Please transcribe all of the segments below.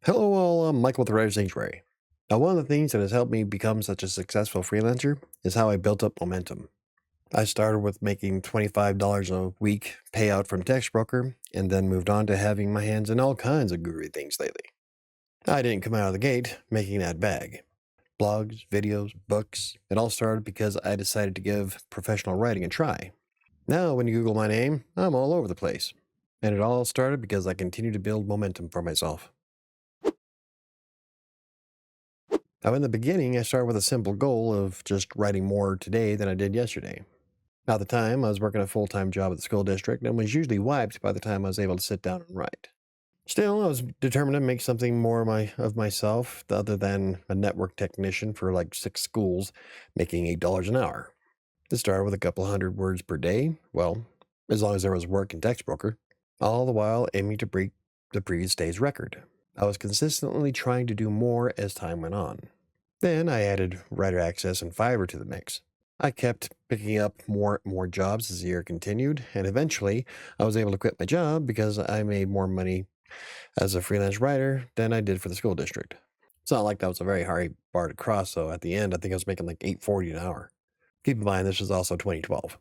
Hello, all. I'm Michael with WriterSanctuary. Now, one of the things that has helped me become such a successful freelancer is how I built up momentum. I started with making $25 a week payout from text broker and then moved on to having my hands in all kinds of guru things lately. I didn't come out of the gate making that bag. Blogs, videos, books, it all started because I decided to give professional writing a try. Now, when you Google my name, I'm all over the place. And it all started because I continued to build momentum for myself. Now, in the beginning, I started with a simple goal of just writing more today than I did yesterday. At the time, I was working a full-time job at the school district and was usually wiped by the time I was able to sit down and write. Still, I was determined to make something more of myself other than a network technician for like 6 schools making $8 an hour. This started with a couple hundred words per day, well, as long as there was work in text broker, all the while aiming to break the previous day's record. I was consistently trying to do more as time went on. Then I added Writer Access and Fiverr to the mix. I kept picking up more and more jobs as the year continued, and eventually I was able to quit my job because I made more money as a freelance writer than I did for the school district. It's not like that was a very high bar to cross, though. At the end, I think I was making like $8.40 an hour. Keep in mind, this was also 2012.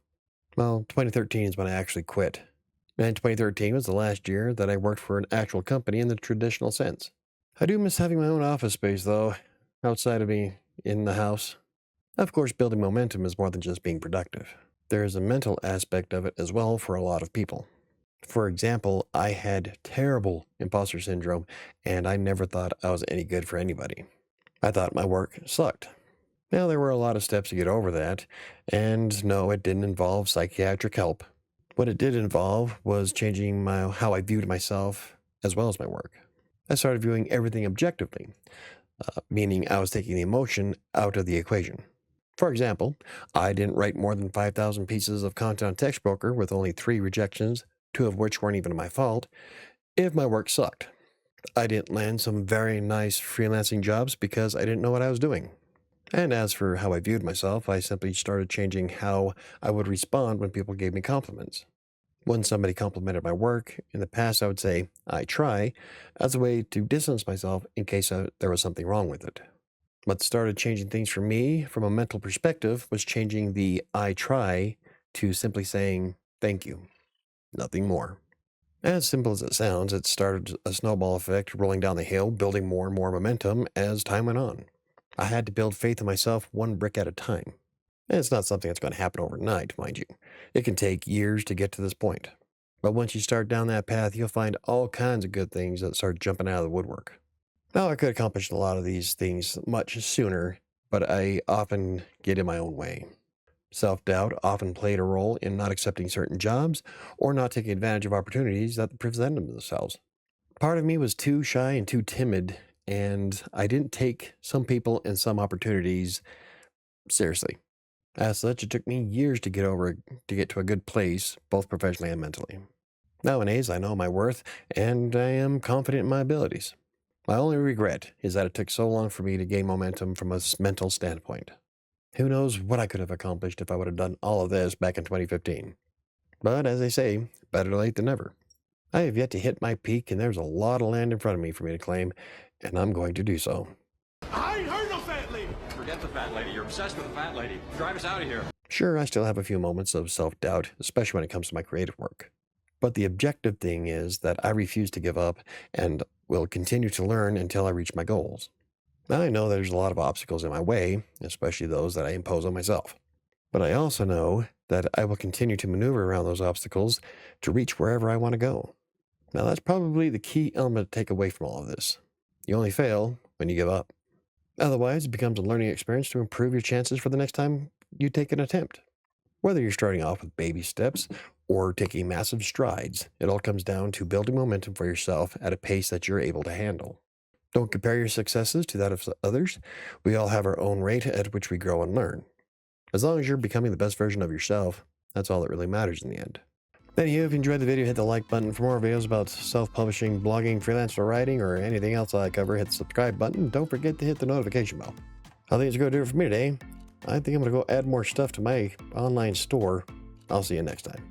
Well, 2013 is when I actually quit. And 2013 was the last year that I worked for an actual company in the traditional sense. I do miss having my own office space, though, outside of being in the house. Of course, building momentum is more than just being productive. There is a mental aspect of it as well for a lot of people. For example, I had terrible imposter syndrome, and I never thought I was any good for anybody. I thought my work sucked. Now, there were a lot of steps to get over that, and no, it didn't involve psychiatric help. What it did involve was changing how I viewed myself as well as my work. I started viewing everything objectively, meaning I was taking the emotion out of the equation. For example, I didn't write more than 5,000 pieces of content on Text Broker with only 3 rejections, 2 of which weren't even my fault, if my work sucked. I didn't land some very nice freelancing jobs because I didn't know what I was doing. And as for how I viewed myself, I simply started changing how I would respond when people gave me compliments. When somebody complimented my work, in the past I would say, "I try," as a way to distance myself in case there was something wrong with it. What started changing things for me from a mental perspective was changing the "I try" to simply saying, "Thank you." Nothing more. As simple as it sounds, it started a snowball effect rolling down the hill, building more and more momentum as time went on. I had to build faith in myself one brick at a time. And it's not something that's going to happen overnight, mind you. It can take years to get to this point. But once you start down that path, you'll find all kinds of good things that start jumping out of the woodwork. Now, I could accomplish a lot of these things much sooner, but I often get in my own way. Self-doubt often played a role in not accepting certain jobs or not taking advantage of opportunities that presented themselves. Part of me was too shy and too timid, and I didn't take some people and some opportunities seriously. As such, it took me years to get to a good place, both professionally and mentally. Nowadays, I know my worth, and I am confident in my abilities. My only regret is that it took so long for me to gain momentum from a mental standpoint. Who knows what I could have accomplished if I would have done all of this back in 2015. But as they say, better late than never. I have yet to hit my peak, and there's a lot of land in front of me for me to claim, and I'm going to do so. I ain't heard no fat lady. Forget the fat lady. You're obsessed with the fat lady. Drive us out of here. Sure, I still have a few moments of self-doubt, especially when it comes to my creative work. But the objective thing is that I refuse to give up and will continue to learn until I reach my goals. Now, I know there's a lot of obstacles in my way, especially those that I impose on myself. But I also know that I will continue to maneuver around those obstacles to reach wherever I want to go. Now, that's probably the key element to take away from all of this. You only fail when you give up. Otherwise, it becomes a learning experience to improve your chances for the next time you take an attempt. Whether you're starting off with baby steps or taking massive strides, it all comes down to building momentum for yourself at a pace that you're able to handle. Don't compare your successes to that of others. We all have our own rate at which we grow and learn. As long as you're becoming the best version of yourself, that's all that really matters in the end. Anywho, if you enjoyed the video, hit the like button. For more videos about self-publishing, blogging, freelancer writing, or anything else I cover, hit the subscribe button. Don't forget to hit the notification bell. I think it's going to do it for me today. I think I'm going to go add more stuff to my online store. I'll see you next time.